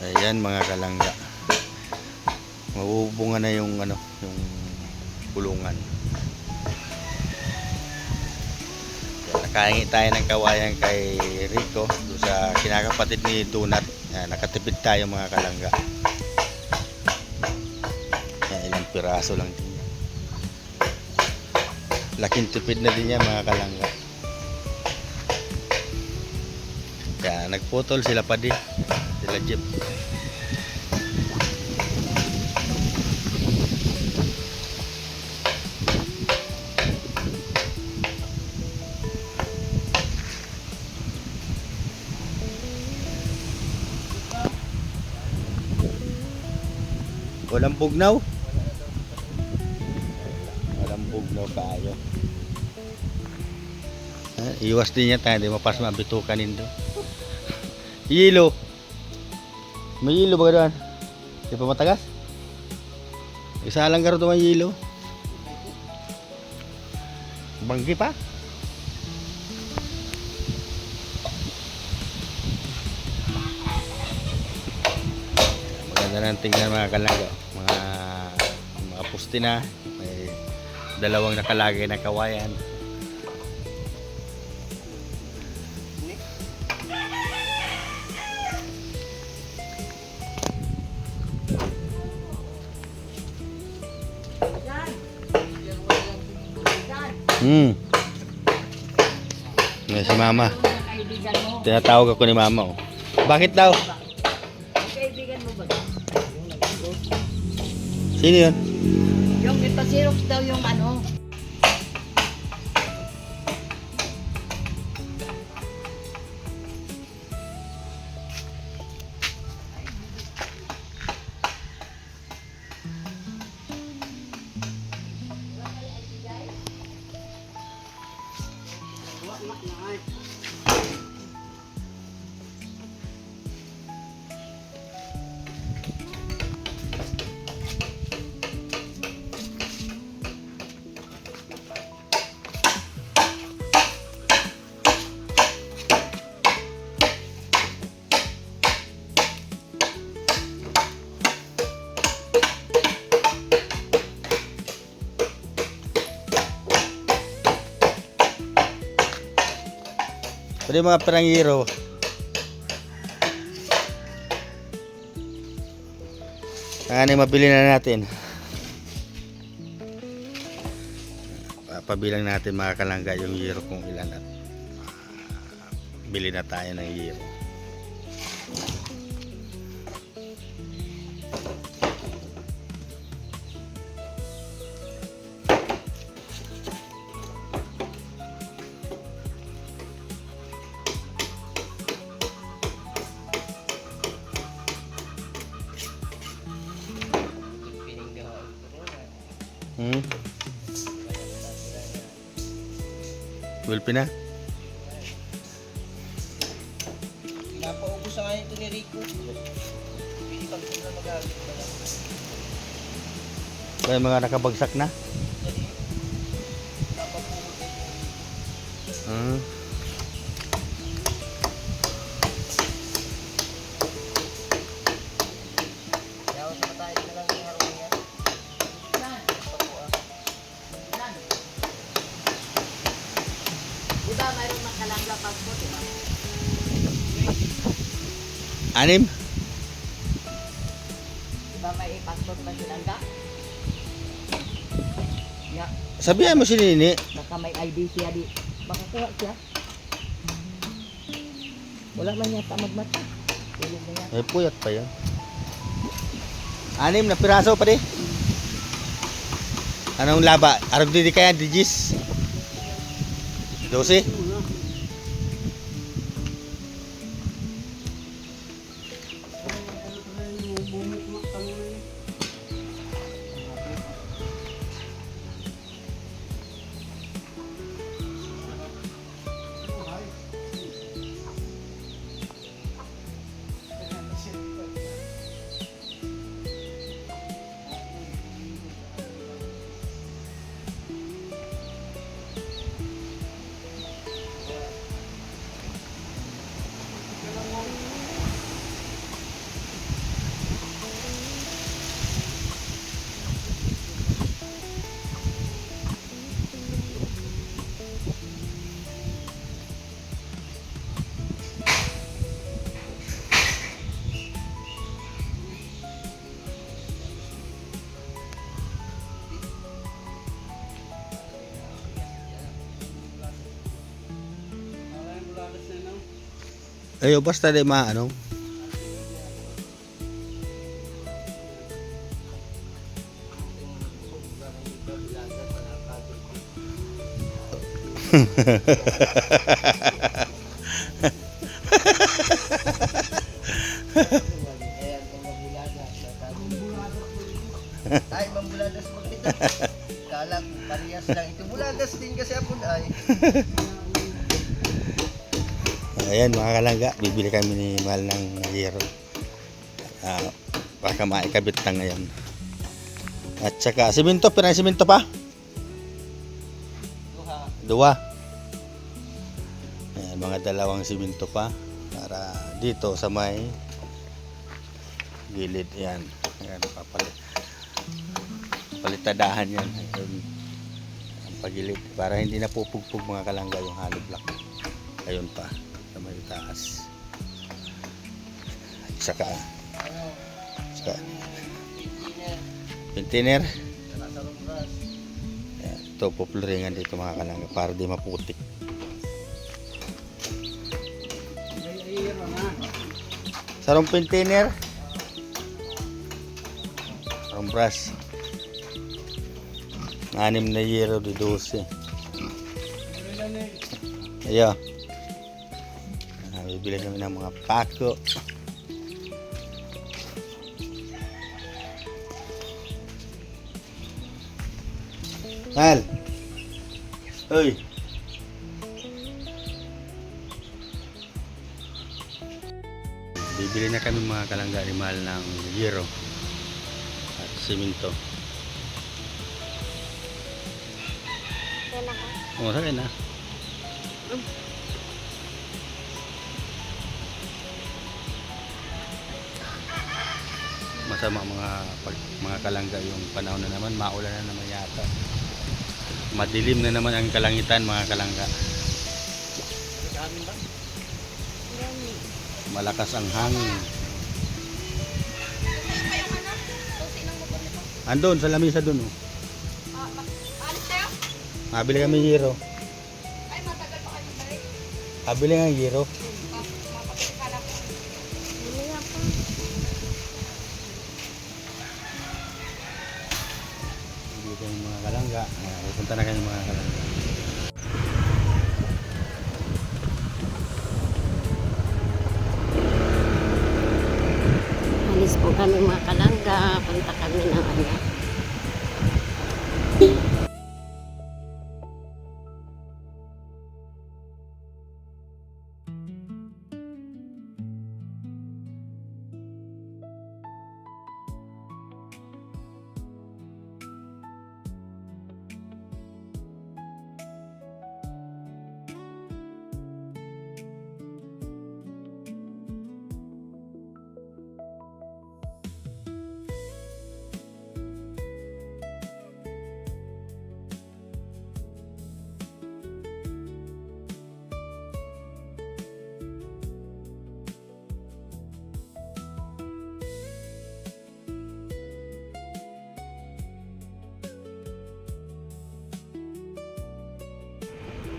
Ayan mga kalangga. Mabubunga na yung yung kulungan. Nakahingi tayo ng kawayan kay Rico doon sa kinakapatid ni Donut. Ayan, nakatipid tayo mga kalangga. Ayan, ilang piraso lang din yan. Laking tipid na din yan mga kalangga. Kaya nagputol sila pa din. Sila Jeep. Walang bugnaw? Walang bugnaw kayo. Iwas din niya tayo, hindi mapas mabitukan nindo. Yelo. May yelo ba doon? Di pa matagas? Isa lang garo doon may yelo. Banggi pa? Maganda ng tingnan mga kalangga. Mga puste na. May dalawang nakalagay na kawayan. Yan si mama. Tinatawag ako ni mama. Oh. Bakit daw? Kaibigan mo ba? Sino yun? Yung ipasirox daw yung ano. Pwede mga perangiro. Ano mabili na natin? Pabilang natin mga kalangga yung yero kung ilan at bili na tayo ng yero. Wilpin na? Napaubos na nga ito ni Rico. Pili pag sila mag-agit na lang. May mga nakabagsak na? Napapulot ito. Kaya ako sa matay na lang yung harong niya. Diba mayroong makalangla passport, diba? Anim? Diba may passport pa silangga? Ya, Sabihan mo si Nini. baka may ID siya di. Baka kuha siya. Wala man yata magmata. Tulog na yan. May puyat pa yan. Anim na piraso pa di. Anong laba? Arog di kaya digis? 12? Ayo, basta di maano. Ay, mambuladas mo kita. Kala ko, parehas lang. Ito buladas din kasi ako ay. Ayan mga kalangga, bibili kami ni Mahal ng hero. Baka maikabit na ngayon. At saka, simento, pirang simento pa? Dua. Ayan, mga dalawang simento pa. Para dito sa may gilid. Ayan, ayan papalit. Palitadahan yan. Ayan, ang pagilid. Para hindi na pupugpug mga kalangga yung hollow block. Ayun pa. Sa may taas. At saka container. Ito pupluringan dito mga kalangga para di maputik. Sarong container. Sarong brush. 6 na euro di 12. Ayo. Bibili kami ng mga pako. Hal. Uy. Bibili na kami mga kalangga ni Mahal ng hero at simento. Oo, sa akin na. Masama mga kalangga yung panahon na naman, maulan na naman yata. Madilim na naman ang kalangitan mga kalangga. Malakas ang hangin. Andun sa lamisa dun oh. Mabili kami hero. Ay, matagal pa kayo balik. Mabili nga hero. Mapagkakala ko. Mamaya pa. Hindi kami mga kalangga. Pupunta na kami mga kalangga. Alis po kami mga kalangga. Punta kami ng ano.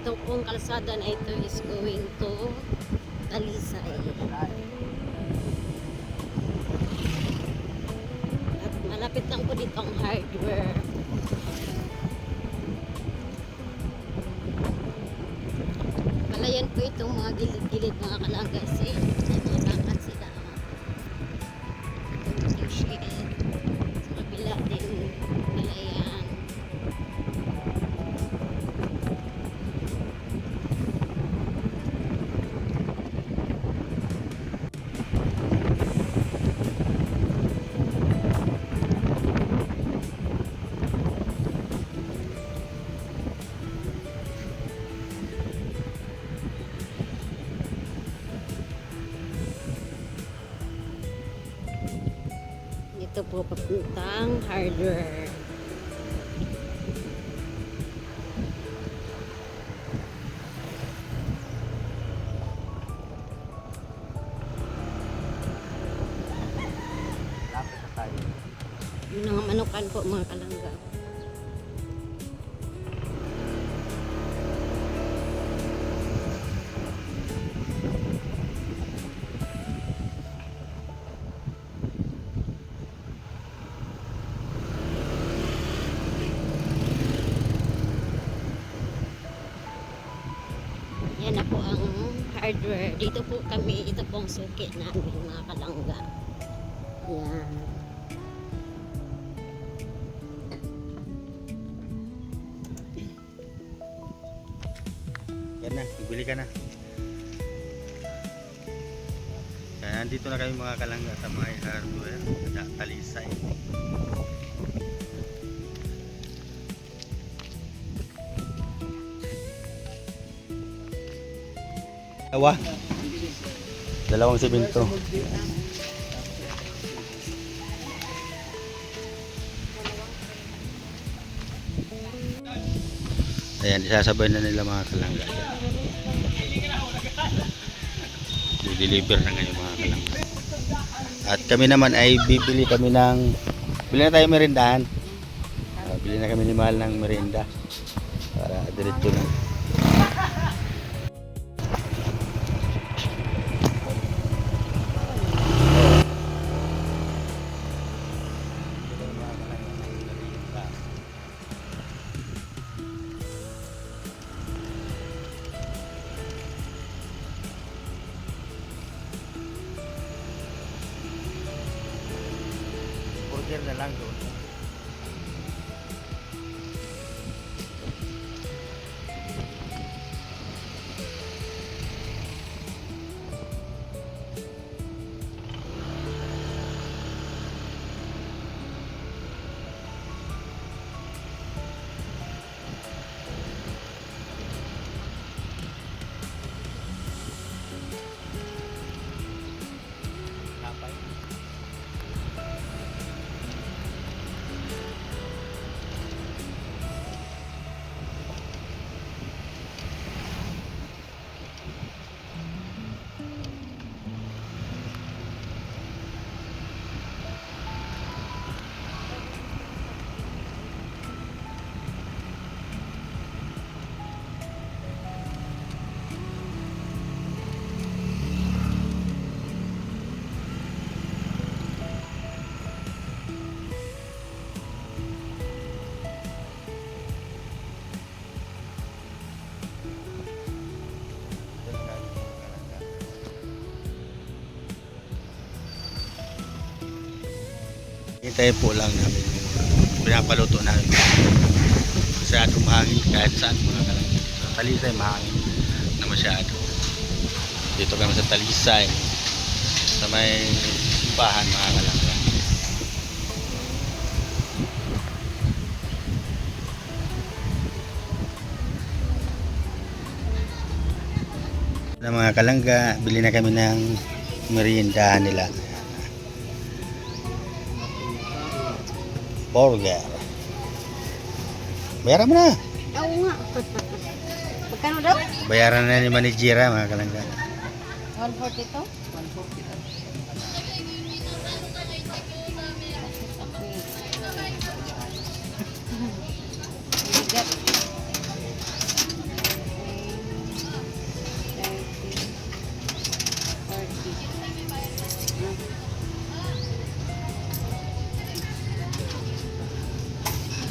Ito pong kalsada na ito is going to Talisay. At malapit lang po dito ang hardware. Palayan po itong mga gilid-gilid mga kalangga kasi natulakan sila. Ito shade. Sa kabila din palayan. Ito po papuntang hardware. Lapit na tayo. Yung mga manukan po mga kalangga. Hardware. Dito po kami, ito pong suki namin mga kalangga. Yan. Yan na, bibili ka na. Kaya nandito na kami mga kalangga sa My Hardware sa Talisay. Dalawang simento. Ayan, isasabay na nila mga kalangga. I-deliver na ngayon mga kalangga. At kami naman ay bibili kami ng, bili na tayo merindahan. Bili na kami ni Mahal ng merinda para diretso na. Burger na lang doon. Hintay po lang namin yung pinapaluto namin. Masyadong mahangin kahit saan mga kalangga. Sa Talisay mahangin na masyado. Dito kami sa Talisay sa may simbahan mga kalangga. Na mga kalangga, bili na kami ng meriendahan nila. Burger. Bayaran mo na. Oo nga. Magkano daw? Bayaran na ni Manijira mga kalangga. 140 to? 140.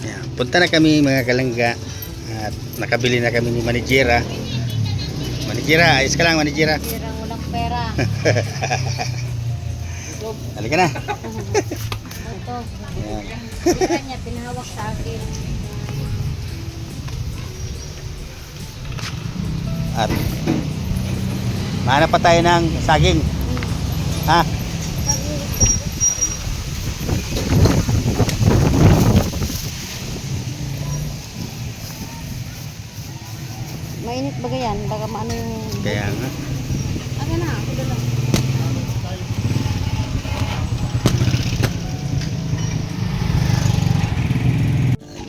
Yan. Punta na kami mga kalangga at nakabili na kami ni Manijira. Manijira, ayos ka lang Manijira. Pirang walang pera. Halika na. Ito. Yan. Pira niya, pinahawak sa akin. At mahanap pa tayo ng saging. Ha? Mainit ba yan? Baka maano yung... Kaya nga. Aga na, ako dala.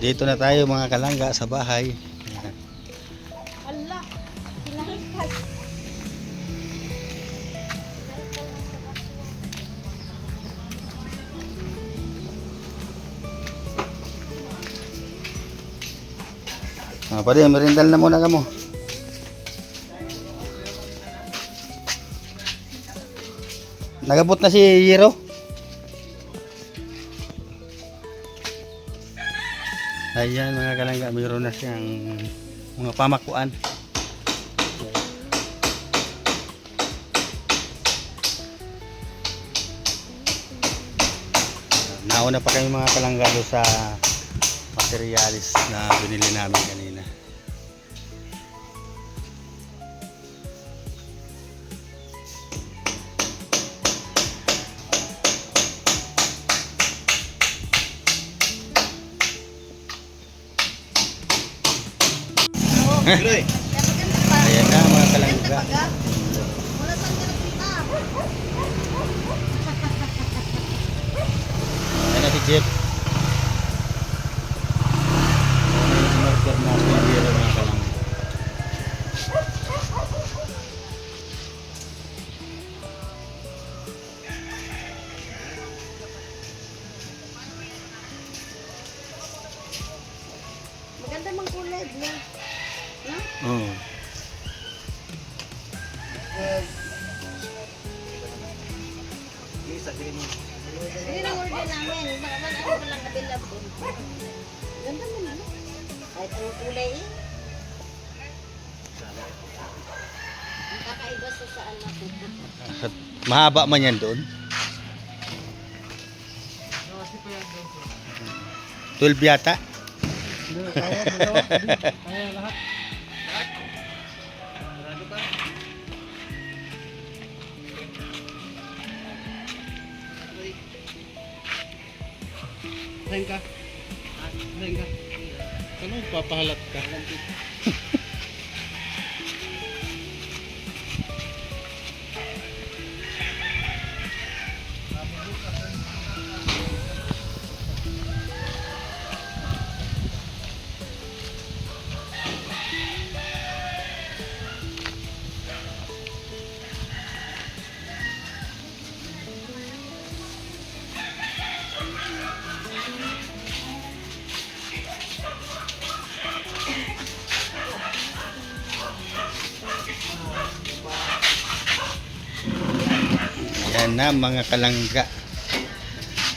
Dito na tayo mga kalangga sa bahay. Ala, hilangkas. Pwede, merindal na muna kamo. Nagabot na si Yero. Ayan mga kalangga, mayroon na siyang mga pamakuan. Nauna pa kami mga kalanggado sa materialis na binili namin kanina. Ayan na mga kalangga. Ayan na si Jeff. Marker na si Jero mga kalangga. Maganda mang kulay niya. Oo. Hindi na order namin. Baka man ano ko lang available. Ganda man ano. Kahit ang kulay eh. Ang kakaiba sa saan na Mahaba man yan doon. 12 yata. Saan ka? Saan ka? Anong papahalat ka? Ayan na mga kalangga.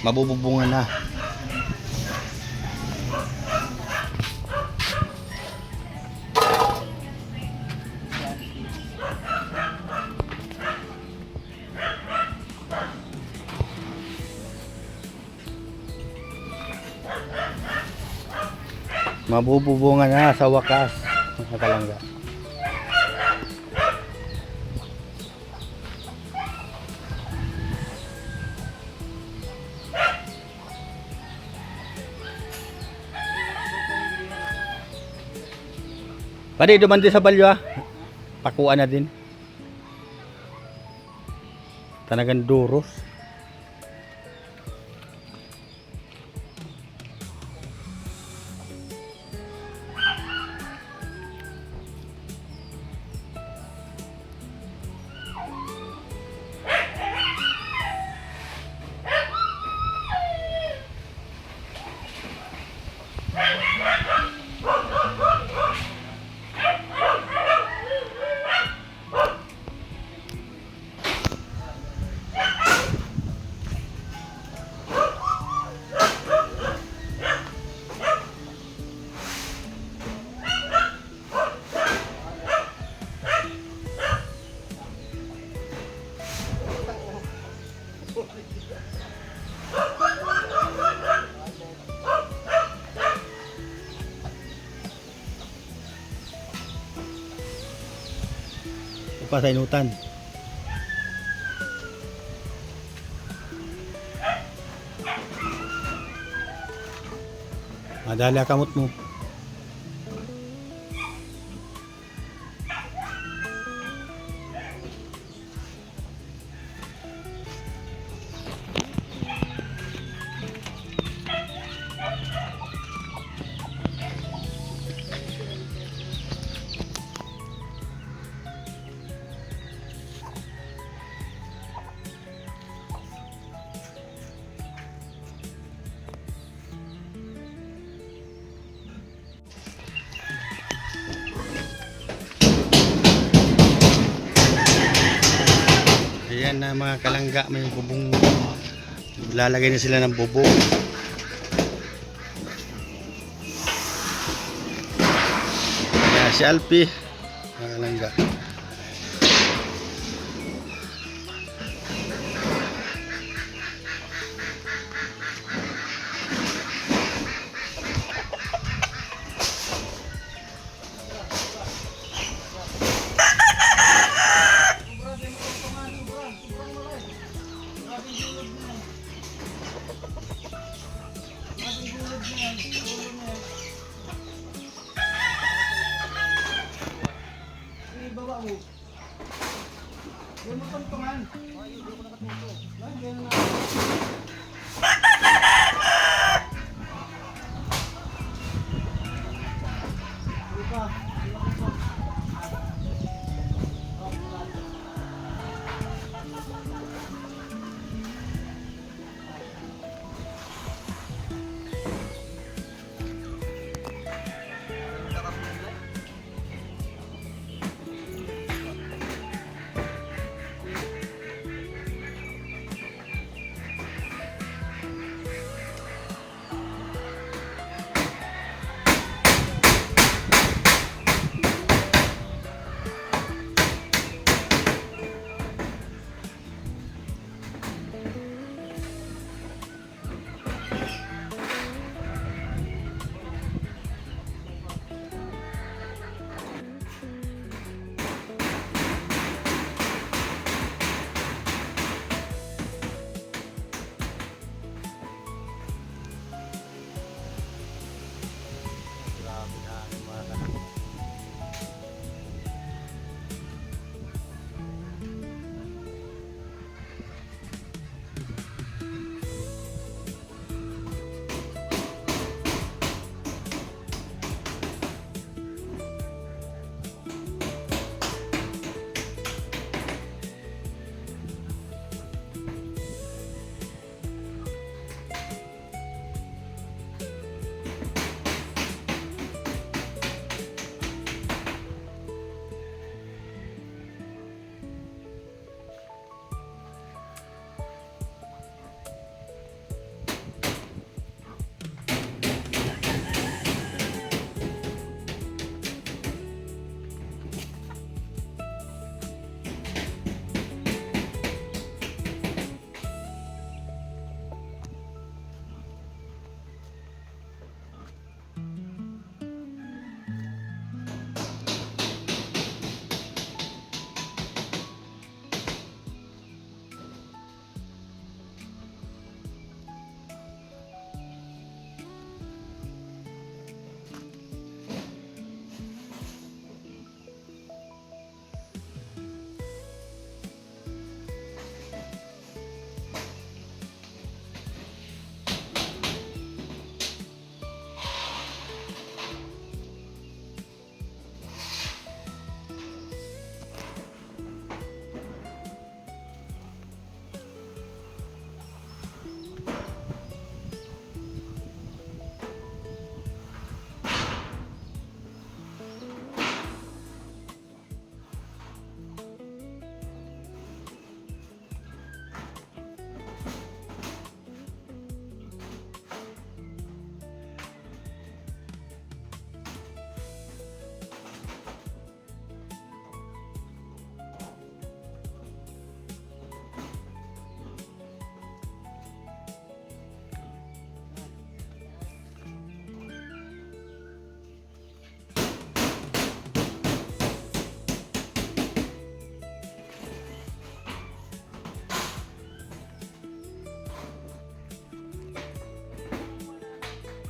Mabububungan na. Mabububungan na sa wakas mga kalangga. Pwede duman din sa balyo ah. Pakuan na din. Tanagan duros. Pa sa inutan. Madali kamot mo. Ayan na mga kalangga, may bubong. Lalagay na sila ng bubong. Ayan si Alpi, mga kalangga. Ibawa mo. Yan mo tuntungan. Ay, hindi ko nakatuto. Yan na. Iba. Grabe na mga kalangga.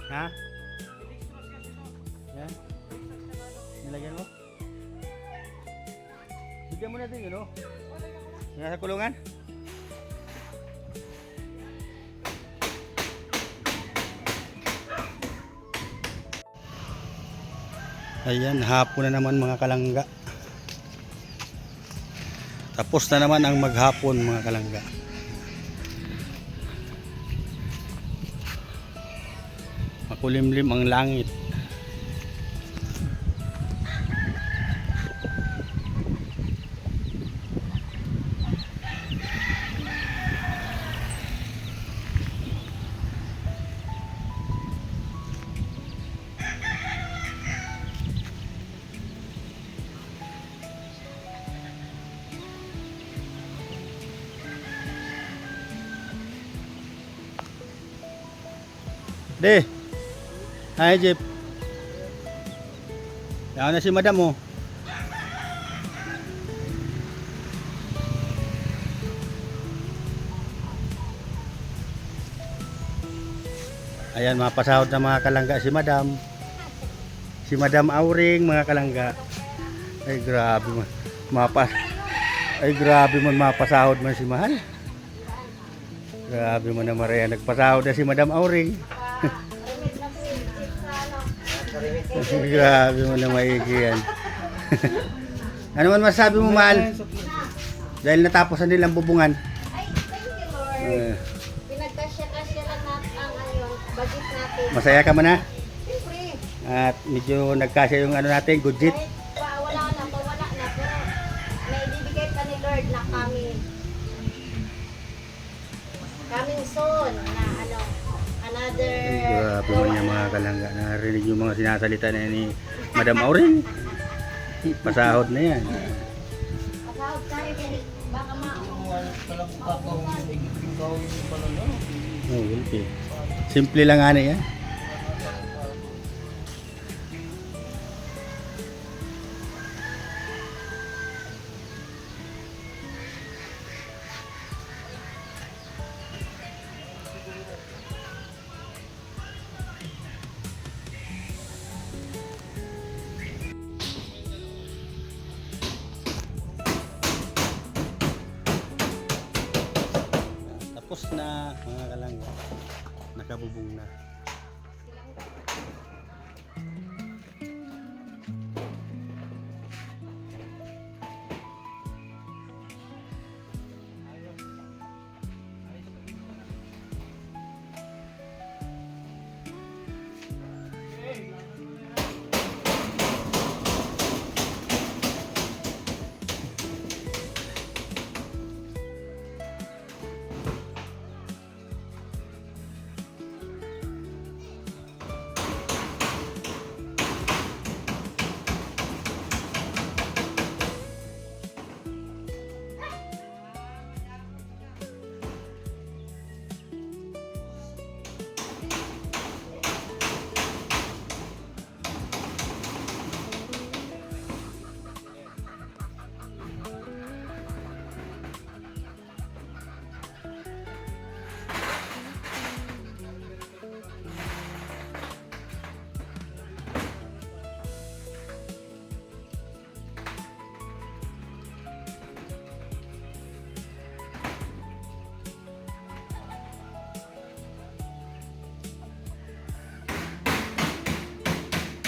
Ha? Yan. Nilagyan mo? Bigyan mo natin yun, oh. Yung nasa kulungan? Ayan, hapon na naman mga kalangga. Tapos na naman ang maghapon mga kalangga. Makulimlim ang langit. De. Hi, Jeep. Yan na si madam mo. Ayan, mapasahod na mga kalangga si Madam. Si Madam Auring, mga kalangga. Ay grabe man. Ay grabe man, mapasahod man si Mahal. Grabe man na Maria, nagpasahod na si Madam Auring. Remit na po yung tip sa ano. Grabe man na maigi yan. Ano man masabi mo, Mahal? Dahil natapos na nilang bubungan. Ay, thank you, Lord. Pinagkasya-kasya lang natin ang ano, budget natin. Masaya ka man na? Siyempre, At medyo nagkasya yung ano natin, budget. kahit wala na, pero naibibigay pa ni Lord na coming soon na ano, another Ay, grabe man yung mga kalangga. Narinig yung mga sinasalita na ni Madam Auring. Pasahod na yan. pasahod tayo, baka Palang kakawin yung gawin yung pala no. Oh, okay. Simple lang ano yan. Tapos na mga kalangga. Nakabubong na.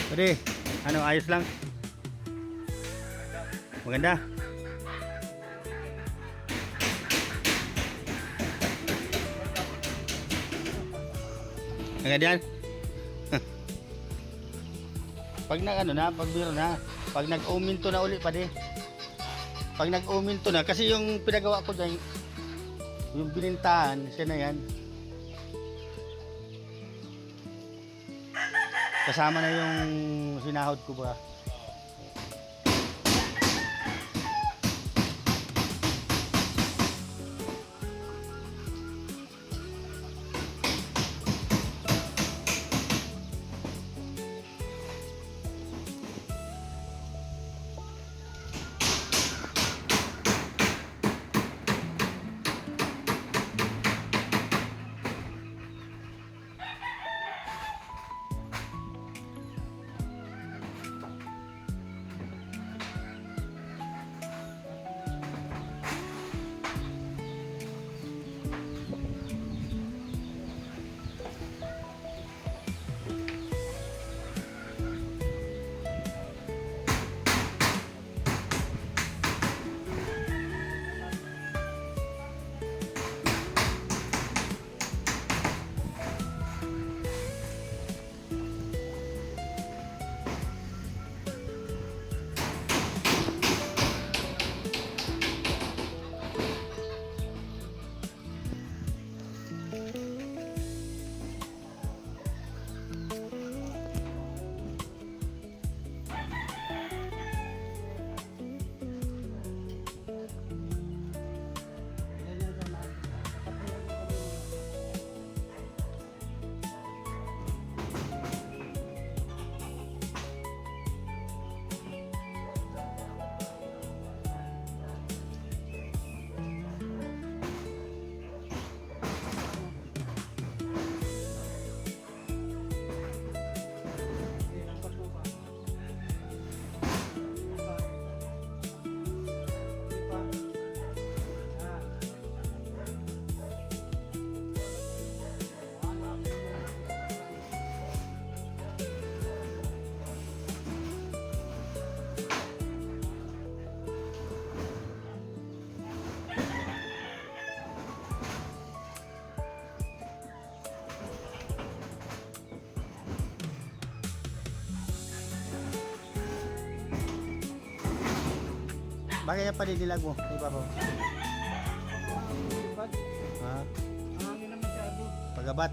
Pwede, ano, ayos lang. Maganda. Agad yan. Pag nag ano na, pag biro na, pag nag-uminto na uli pa di. Pag nag-uminto na, kasi yung pinagawa ko dyan, yung binintahan, siya na yan. Kasama na yung sinahod ko ba. Bagay pa din nilag mo. Iba po. Ba't? Ha? Ang hangin na masyado. Pagabat.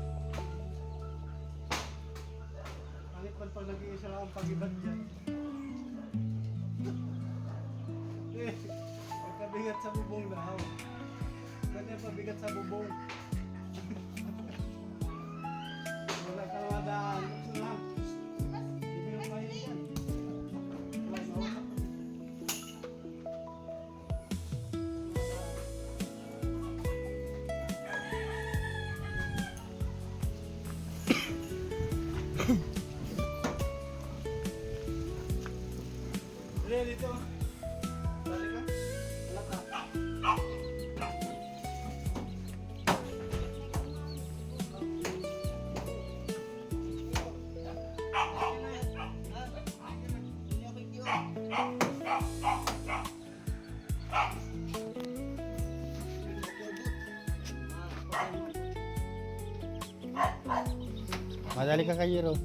Hangit man pag nag-iisa lang ang pag-ibad dyan. Pagkabigat sa bubong daw. Ganyan pabigat sa bubong. Wala ka naman daan. Gusto lang. Hindi mo kaya yan. Dali dito. Dali ka. Wala ka. Madali ka kayo ro.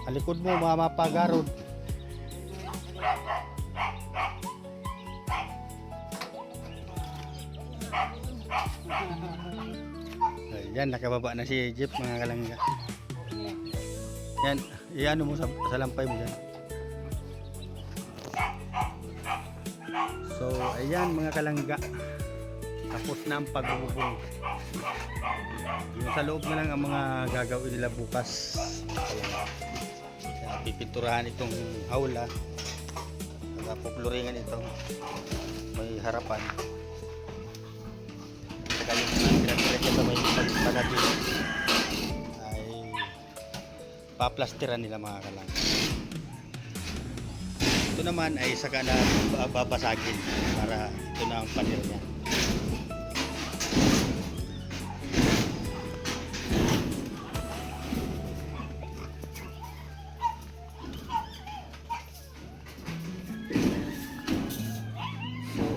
Alikod mo mga mapagarod. Yan, nakababa na si Jeep mga kalangga. Yan, iano mo sa lampay mo dyan. So, ayan mga kalangga. Tapos na ang pagbubong. Yung sa loob na lang ang mga gagawin nila bukas. Kaya pipinturahan itong hawla. Saka pupluringan itong may harapan. Saka yung mga pinag-direct sa may panabi ay paplastiran nila mga kalangga. Ito naman ay saka na babasagin para ito na ang panir niya.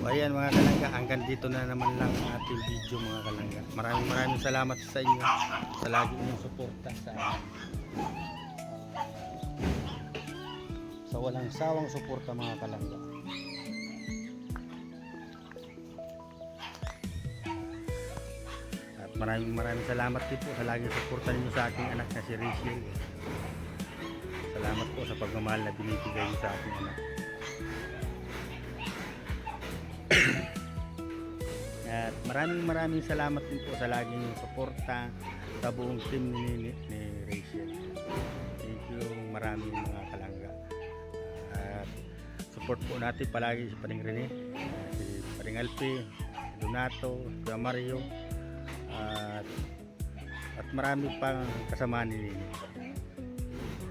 Ayan mga kalangga, hanggang dito na naman lang ang ating video mga kalangga. Maraming salamat sa inyo sa lagi inyong suporta sa amin. Sa walang sawang suporta mga kalangga. At maraming salamat din po sa laging suporta ninyo sa aking anak na si Rachel. Salamat po sa pagmamahal na binibigay niyo sa aking anak. At maraming salamat din po sa laging suporta sa buong team ni Rachel. Thank you maraming mga kalangga. At support po natin palagi si Paring Rene, si Paring Alpi, Donato, si Mario, at marami pang kasama ni Nini.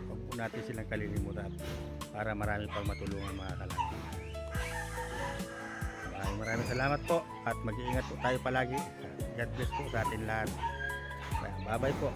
Huwag po natin silang kalilimutan para marami pang matulungan mga kalangga. Maraming salamat po at mag-iingat po tayo palagi. God bless po sa atin lahat. Bye bye po.